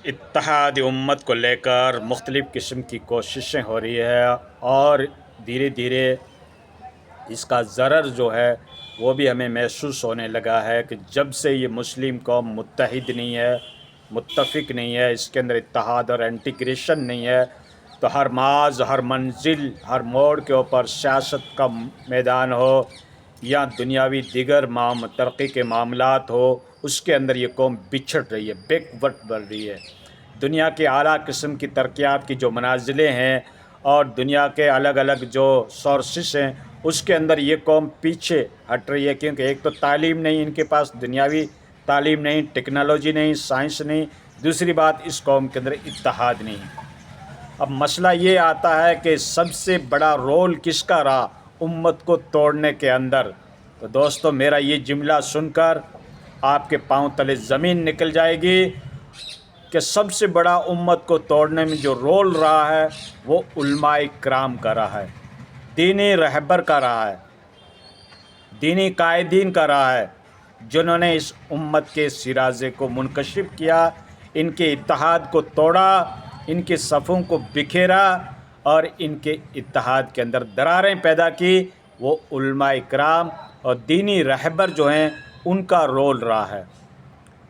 اتحاد امت کو لے کر مختلف قسم کی کوششیں ہو رہی ہے اور دھیرے دھیرے اس کا ضرر جو ہے وہ بھی ہمیں محسوس ہونے لگا ہے کہ جب سے یہ مسلم قوم متحد نہیں ہے، متفق نہیں ہے، اس کے اندر اتحاد اور انٹیگریشن نہیں ہے، تو ہر معاذ، ہر منزل، ہر موڑ کے اوپر سیاست کا میدان ہو یا دنیاوی دیگر ترقی کے معاملات ہو، اس کے اندر یہ قوم بچھڑ رہی ہے، بیک ورڈ بڑھ رہی ہے۔ دنیا کے اعلیٰ قسم کی ترقیات کی جو منازلیں ہیں اور دنیا کے الگ الگ جو سورسز ہیں، اس کے اندر یہ قوم پیچھے ہٹ رہی ہے، کیونکہ ایک تو تعلیم نہیں، ان کے پاس دنیاوی تعلیم نہیں، ٹیکنالوجی نہیں، سائنس نہیں، دوسری بات اس قوم کے اندر اتحاد نہیں۔ اب مسئلہ یہ آتا ہے کہ سب سے بڑا رول کس کا رہا امت کو توڑنے کے اندر؟ تو دوستو، میرا یہ جملہ سن کر آپ کے پاؤں تلے زمین نکل جائے گی کہ سب سے بڑا امت کو توڑنے میں جو رول رہا ہے وہ علماء کرام کا رہا ہے، دینی رہبر کا رہا ہے، دینی قائدین کا رہا ہے، جنہوں نے اس امت کے شیرازے کو منکشف کیا، ان کے اتحاد کو توڑا، ان کے صفوں کو بکھیرا اور ان کے اتحاد کے اندر دراریں پیدا کی۔ وہ علماء کرام اور دینی رہبر جو ہیں ان کا رول رہا ہے۔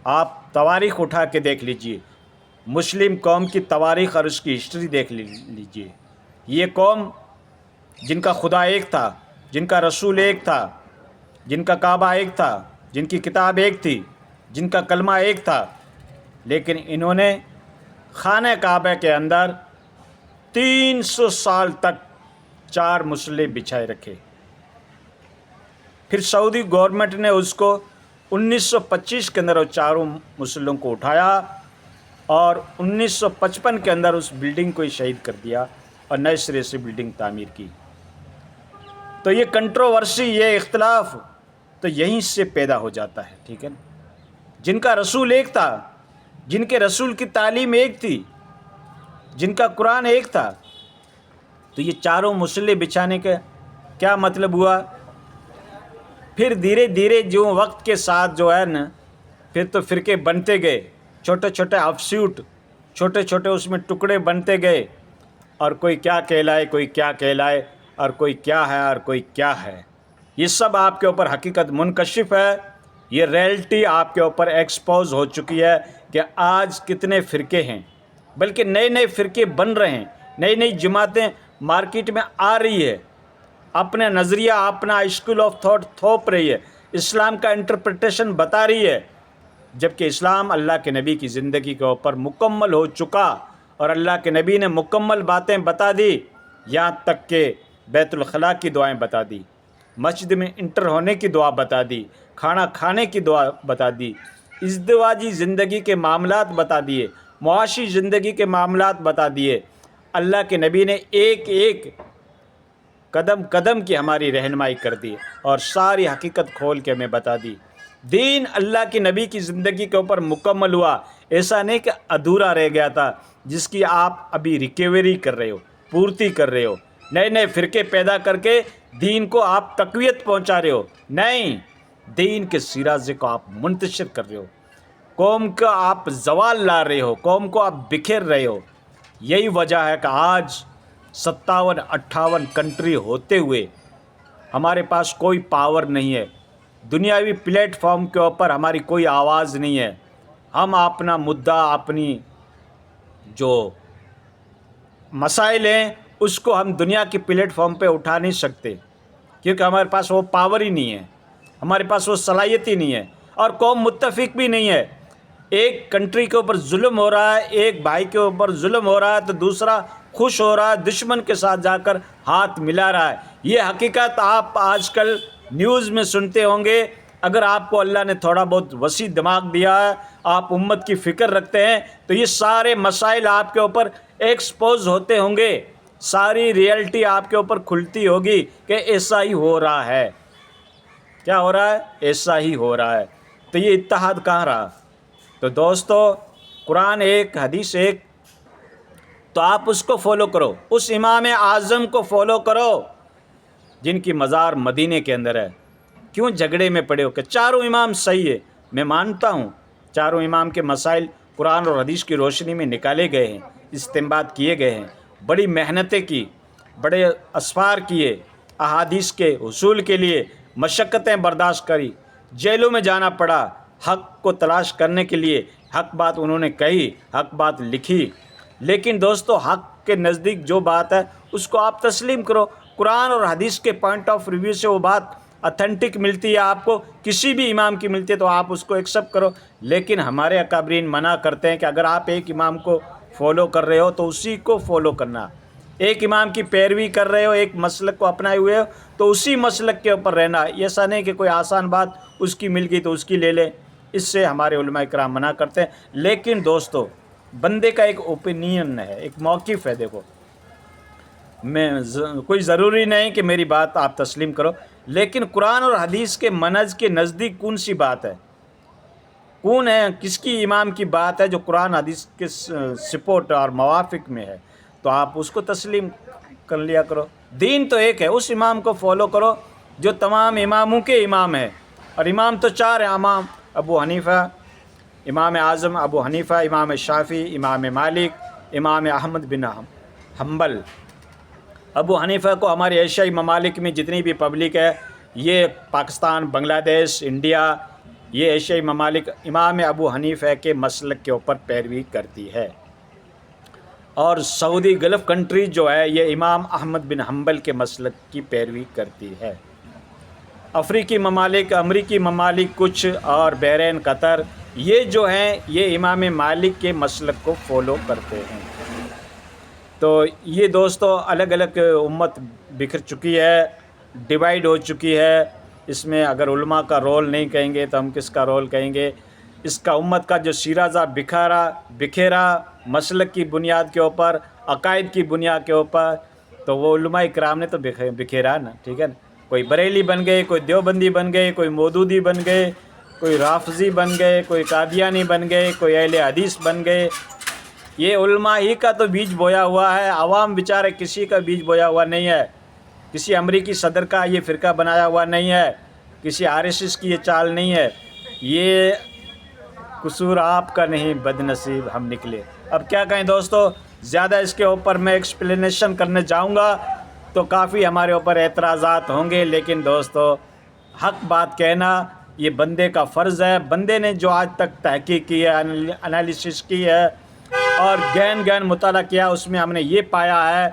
آپ تواریخ اٹھا کے دیکھ لیجئے، مسلم قوم کی تواریخ اور اس کی ہسٹری دیکھ لیجئے۔ یہ قوم جن کا خدا ایک تھا، جن کا رسول ایک تھا، جن کا کعبہ ایک تھا، جن کی کتاب ایک تھی، جن کا کلمہ ایک تھا، لیکن انہوں نے خانہ کعبہ کے اندر 300 سال تک 4 مسلح بچھائے رکھے۔ پھر سعودی گورنمنٹ نے اس کو 1925 کے اندر وہ چاروں مسلحوں کو اٹھایا اور 1955 کے اندر اس بلڈنگ کو ہی شہید کر دیا اور نئے سرے سے بلڈنگ تعمیر کی۔ تو یہ کنٹروورسی، یہ اختلاف تو یہیں سے پیدا ہو جاتا ہے، ٹھیک ہے نا؟ جن کا رسول ایک تھا، جن کے رسول کی تعلیم ایک تھی، جن کا قرآن ایک تھا، تو یہ چاروں مسلح بچھانے کا کیا مطلب ہوا؟ پھر دھیرے دھیرے جو وقت کے ساتھ جو ہے نا، پھر تو فرقے بنتے گئے، چھوٹے چھوٹے آفسیوٹ، چھوٹے چھوٹے اس میں ٹکڑے بنتے گئے، اور کوئی کیا کہلائے، کوئی کیا کہلائے، اور کوئی کیا ہے اور کوئی کیا ہے۔ یہ سب آپ کے اوپر حقیقت منکشف ہے، یہ ریئلٹی آپ کے اوپر ایکسپوز ہو چکی ہے کہ آج کتنے فرقے ہیں، بلکہ نئے نئے فرقے بن رہے ہیں، نئی نئی جماعتیں مارکیٹ میں آ رہی ہے، اپنا نظریہ، اپنا اسکول آف تھاٹ تھوپ رہی ہے، اسلام کا انٹرپریٹیشن بتا رہی ہے، جبکہ اسلام اللہ کے نبی کی زندگی کے اوپر مکمل ہو چکا اور اللہ کے نبی نے مکمل باتیں بتا دی، یہاں تک کہ بیت الخلاء کی دعائیں بتا دی، مسجد میں انٹر ہونے کی دعا بتا دی، کھانا کھانے کی دعا بتا دی، ازدواجی زندگی کے معاملات بتا دیے، معاشی زندگی کے معاملات بتا دیے۔ اللہ کے نبی نے ایک ایک قدم قدم کی ہماری رہنمائی کر دی اور ساری حقیقت کھول کے ہمیں بتا دی۔ دین اللہ کی نبی کی زندگی کے اوپر مکمل ہوا، ایسا نہیں کہ ادھورا رہ گیا تھا، جس کی آپ ابھی ریکیوری کر رہے ہو، پورتی کر رہے ہو، نئے نئے فرقے پیدا کر کے دین کو آپ تقویت پہنچا رہے ہو۔ نہیں، دین کے شیرازے کو آپ منتشر کر رہے ہو، قوم کا آپ زوال لا رہے ہو، قوم کو آپ بکھیر رہے ہو۔ یہی وجہ ہے کہ آج 57-58 کنٹری ہوتے ہوئے ہمارے پاس کوئی پاور نہیں ہے، دنیاوی پلیٹ فارم کے اوپر ہماری کوئی آواز نہیں ہے، ہم اپنا مدعا، اپنی جو مسائل ہیں اس کو ہم دنیا کی پلیٹ فارم پہ اٹھا نہیں سکتے، کیونکہ ہمارے پاس وہ پاور ہی نہیں ہے، ہمارے پاس وہ صلاحیت ہی نہیں ہے، اور قوم متفق بھی نہیں ہے۔ ایک کنٹری کے اوپر ظلم ہو رہا ہے، ایک بھائی کے اوپر ظلم ہو رہا ہے تو دوسرا خوش ہو رہا ہے، دشمن کے ساتھ جا کر ہاتھ ملا رہا ہے۔ یہ حقیقت آپ آج کل نیوز میں سنتے ہوں گے۔ اگر آپ کو اللہ نے تھوڑا بہت وسیع دماغ دیا ہے، آپ امت کی فکر رکھتے ہیں، تو یہ سارے مسائل آپ کے اوپر ایکسپوز ہوتے ہوں گے، ساری ریئلٹی آپ کے اوپر کھلتی ہوگی کہ ایسا ہی ہو رہا ہے۔ کیا ہو رہا ہے؟ ایسا ہی ہو رہا ہے۔ تو یہ اتحاد کہاں رہا؟ تو دوستو، قرآن ایک، حدیث ایک، تو آپ اس کو فالو کرو، اس امام اعظم کو فالو کرو جن کی مزار مدینے کے اندر ہے۔ کیوں جھگڑے میں پڑے ہو کہ چاروں امام صحیح ہے؟ میں مانتا ہوں چاروں امام کے مسائل قرآن اور حدیث کی روشنی میں نکالے گئے ہیں، استنباط کیے گئے ہیں، بڑی محنتیں کی، بڑے اسفار کیے، احادیث کے حصول کے لیے مشقتیں برداشت کری، جیلوں میں جانا پڑا حق کو تلاش کرنے کے لیے، حق بات انہوں نے کہی، حق بات لکھی۔ لیکن دوستو حق کے نزدیک جو بات ہے اس کو آپ تسلیم کرو۔ قرآن اور حدیث کے پوائنٹ آف ریویو سے وہ بات اتھینٹک ملتی ہے، آپ کو کسی بھی امام کی ملتی ہے تو آپ اس کو ایکسیپٹ کرو۔ لیکن ہمارے اکابرین منع کرتے ہیں کہ اگر آپ ایک امام کو فالو کر رہے ہو تو اسی کو فالو کرنا، ایک امام کی پیروی کر رہے ہو، ایک مسلک کو اپنائے ہوئے ہو تو اسی مسلک کے اوپر رہنا۔ ایسا نہیں کہ کوئی آسان بات اس کی مل گئی تو اس کی لے لیں، اس سے ہمارے علماء کرام منع کرتے ہیں۔ لیکن دوستو بندے کا ایک اوپینین ہے، ایک موقف ہے، دیکھو کوئی ضروری نہیں کہ میری بات آپ تسلیم کرو، لیکن قرآن اور حدیث کے منہج کے نزدیک کون سی بات ہے، کون ہے، کس کی امام کی بات ہے جو قرآن حدیث کے سپورٹ اور موافق میں ہے، تو آپ اس کو تسلیم کر لیا کرو۔ دین تو ایک ہے، اس امام کو فالو کرو جو تمام اماموں کے امام ہے، اور امام تو چار ہیں، امام ابو حنیفہ، امام اعظم ابو حنیفہ، امام شافعی، امام مالک، امام احمد بن حنبل۔ ابو حنیفہ کو ہمارے ایشیائی ممالک میں جتنی بھی پبلک ہے، یہ پاکستان، بنگلہ دیش، انڈیا، یہ ایشیائی ممالک امام ابو حنیفہ کے مسلک کے اوپر پیروی کرتی ہے، اور سعودی گلف کنٹری جو ہے یہ امام احمد بن حنبل کے مسلک کی پیروی کرتی ہے۔ افریقی ممالک، امریکی ممالک کچھ، اور بحرین، قطر، یہ جو ہیں یہ امام مالک کے مسلک کو فالو کرتے ہیں۔ تو یہ دوستو الگ الگ امت بکھر چکی ہے، ڈیوائیڈ ہو چکی ہے۔ اس میں اگر علماء کا رول نہیں کہیں گے تو ہم کس کا رول کہیں گے؟ اس کا امت کا جو شیرازہ بکھیرا مسلک کی بنیاد کے اوپر، عقائد کی بنیاد کے اوپر، تو وہ علماء کرام نے تو بکھیرا نا، ٹھیک ہے نا۔ کوئی بریلی بن گئے، کوئی دیوبندی بن گئے، کوئی مودودی بن گئے، کوئی رافضی بن گئے، کوئی قادیانی بن گئے، کوئی اہل حدیث بن گئے۔ یہ علماء ہی کا تو بیج بویا ہوا ہے، عوام بیچارے کسی کا بیج بویا ہوا نہیں ہے، کسی امریکی صدر کا یہ فرقہ بنایا ہوا نہیں ہے، کسی RSS کی یہ چال نہیں ہے۔ یہ قصور آپ کا نہیں، بد نصیب ہم نکلے۔ اب کیا کہیں دوستو، زیادہ اس کے اوپر میں ایکسپلینیشن کرنے جاؤں گا تو کافی ہمارے اوپر اعتراضات ہوں گے، لیکن دوستو حق بات کہنا یہ بندے کا فرض ہے۔ بندے نے جو آج تک تحقیق کی ہے، انالیسس کی ہے اور گہن مطالعہ کیا، اس میں ہم نے یہ پایا ہے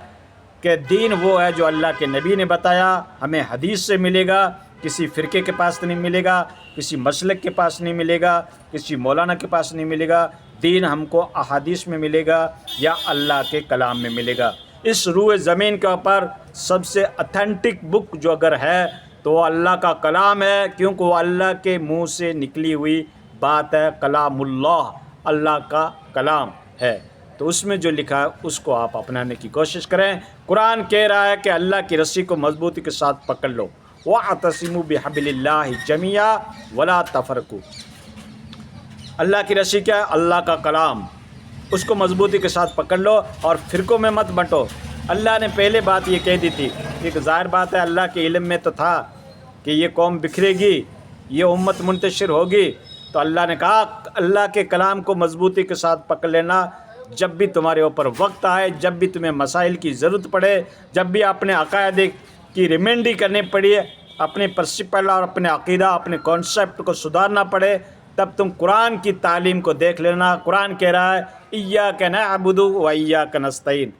کہ دین وہ ہے جو اللہ کے نبی نے بتایا، ہمیں حدیث سے ملے گا، کسی فرقے کے پاس نہیں ملے گا، کسی مسلک کے پاس نہیں ملے گا، کسی مولانا کے پاس نہیں ملے گا۔ دین ہم کو احادیث میں ملے گا یا اللہ کے کلام میں ملے گا۔ اس روئے زمین کے اوپر سب سے اتھینٹک بک جو اگر ہے تو وہ اللہ کا کلام ہے، کیونکہ وہ اللہ کے منہ سے نکلی ہوئی بات ہے، کلام اللہ، اللہ کا کلام ہے۔ تو اس میں جو لکھا ہے اس کو آپ اپنانے کی کوشش کریں۔ قرآن کہہ رہا ہے کہ اللہ کی رسی کو مضبوطی کے ساتھ پکڑ لو، وَاعْتَصِمُوا بِحَبْلِ اللَّهِ جَمِيعًا وَلَا تَفَرَّقُوا۔ اللہ کی رسی کیا ہے؟ اللہ کا کلام، اس کو مضبوطی کے ساتھ پکڑ لو اور فرقوں میں مت بٹو۔ اللہ نے پہلے بات یہ کہہ دی تھی، ایک ظاہر بات ہے اللہ کے علم میں تو تھا کہ یہ قوم بکھرے گی، یہ امت منتشر ہوگی، تو اللہ نے کہا اللہ کے کلام کو مضبوطی کے ساتھ پکڑ لینا۔ جب بھی تمہارے اوپر وقت آئے، جب بھی تمہیں مسائل کی ضرورت پڑے، جب بھی اپنے عقائد کی ریمینڈی کرنی پڑی، اپنے پرنسپل اور اپنے عقیدہ، اپنے کانسیپٹ کو سدھارنا پڑے، تب تم قرآن کی تعلیم کو دیکھ لینا۔ قرآن کہہ رہا ہے ایاک نعبد و ایاک نستعین۔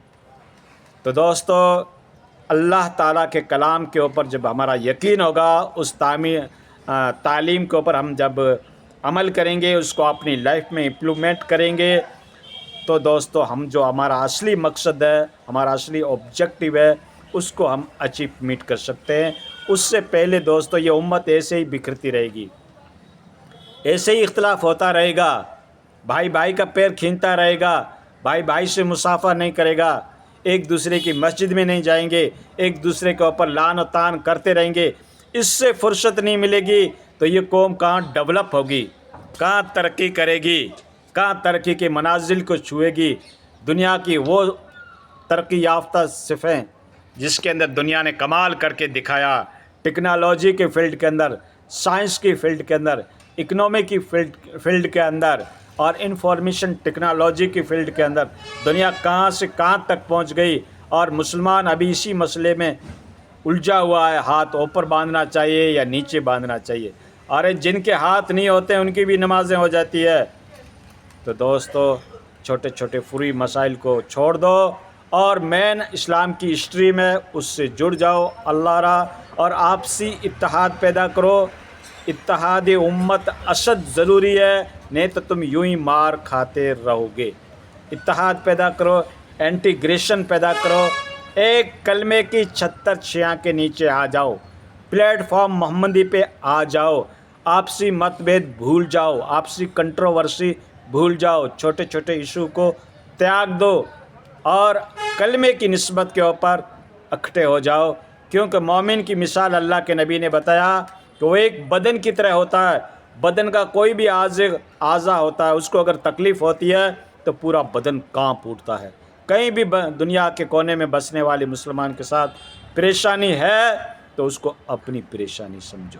تو دوستو اللہ تعالیٰ کے کلام کے اوپر جب ہمارا یقین ہوگا، اس تعلیم کے اوپر ہم جب عمل کریں گے، اس کو اپنی لائف میں امپلیمنٹ کریں گے، تو دوستو ہم جو ہمارا اصلی مقصد ہے، ہمارا اصلی آبجیکٹیو ہے، اس کو ہم اچیومنٹ کر سکتے ہیں۔ اس سے پہلے دوستو یہ امت ایسے ہی بکھرتی رہے گی، ایسے ہی اختلاف ہوتا رہے گا، بھائی بھائی کا پیر کھینچتا رہے گا، بھائی بھائی سے مصافحہ نہیں کرے گا، ایک دوسرے کی مسجد میں نہیں جائیں گے، ایک دوسرے کے اوپر لعن و طعن کرتے رہیں گے۔ اس سے فرصت نہیں ملے گی تو یہ قوم کہاں ڈیولپ ہوگی، کہاں ترقی کرے گی، کہاں ترقی کے منازل کو چھوئے گی۔ دنیا کی وہ ترقی یافتہ صفیں جس کے اندر دنیا نے کمال کر کے دکھایا، ٹیکنالوجی کے فیلڈ کے اندر، سائنس کی فیلڈ کے اندر، اکنومی کی فیلڈ کے اندر، اور انفارمیشن ٹیکنالوجی کی فیلڈ کے اندر دنیا کہاں سے کہاں تک پہنچ گئی، اور مسلمان ابھی اسی مسئلے میں الجھا ہوا ہے، ہاتھ اوپر باندھنا چاہیے یا نیچے باندھنا چاہیے۔ اور جن کے ہاتھ نہیں ہوتے ان کی بھی نمازیں ہو جاتی ہے۔ تو دوستو، چھوٹے چھوٹے فری مسائل کو چھوڑ دو اور مین اسلام کی ہسٹری میں اس سے جڑ جاؤ اللہ را، اور آپسی اتحاد پیدا کرو۔ اتحاد امت اشد ضروری ہے، نہیں تو تم یوں ہی مار کھاتے رہو گے۔ اتحاد پیدا کرو، انٹیگریشن پیدا کرو، ایک کلمے کی چھتر چھیاں کے نیچے آ جاؤ، پلیٹ فارم محمدی پہ آ جاؤ، آپسی متبھید بھول جاؤ، آپسی کنٹروورسی بھول جاؤ، چھوٹے چھوٹے ایشو کو تیاگ دو اور کلمے کی نسبت کے اوپر اکٹھے ہو جاؤ۔ کیونکہ مومن کی مثال اللہ کے نبی نے بتایا کہ وہ ایک بدن کی طرح ہوتا ہے۔ بدن کا کوئی بھی اعضا ہوتا ہے، اس کو اگر تکلیف ہوتی ہے تو پورا بدن کانپ اٹھتا ہے۔ کہیں بھی دنیا کے کونے میں بسنے والے مسلمان کے ساتھ پریشانی ہے تو اس کو اپنی پریشانی سمجھو۔